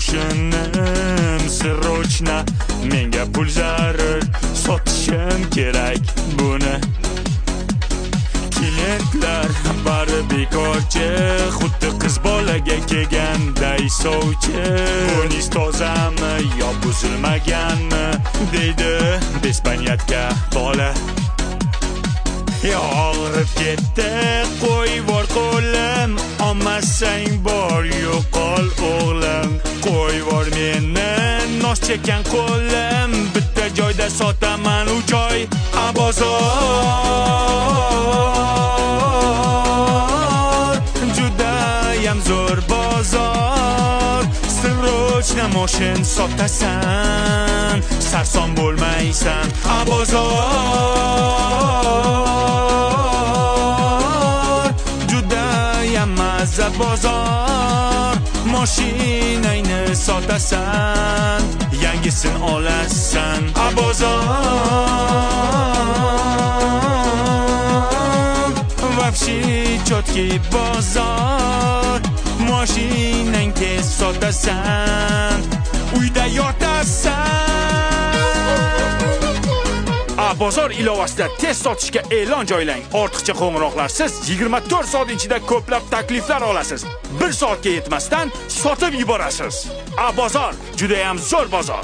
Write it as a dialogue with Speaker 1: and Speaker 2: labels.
Speaker 1: moshinim sirrochna, menga pul zarur, sotishim kerak buni. Klientlar bari bekorchi, xuddi qiz bolaga kelganday sovchi. Buning tozami yo buzilmaganmi, deydi bespanyatka bola. Og'rib ketdi, qo'y bor qo'lim, olmasang bor yo'qol o'g'lim. Qo'y bor meni nos chekkan qo'lim, bitta joyda sotaman u joy bozor. Judayam zo'r bozor. Sirrochna moshin sotasan, sarson bo'lmaysan bozor. Judayam mazza bozor. Moshinangni sotasan, yangisin olasan bozor. Vapshi chotki bozor. Moshinang tez sotasan, uyda yotasan. Bozor ilovasida tez sotishga e'lon joylang. Ortiqcha qo'ng'iroqlarsiz 24 soat ichida ko'plab takliflar olasiz. 1 soatga yetmasdan sotib yuborasiz. Bozor juda ham zo'r bozor.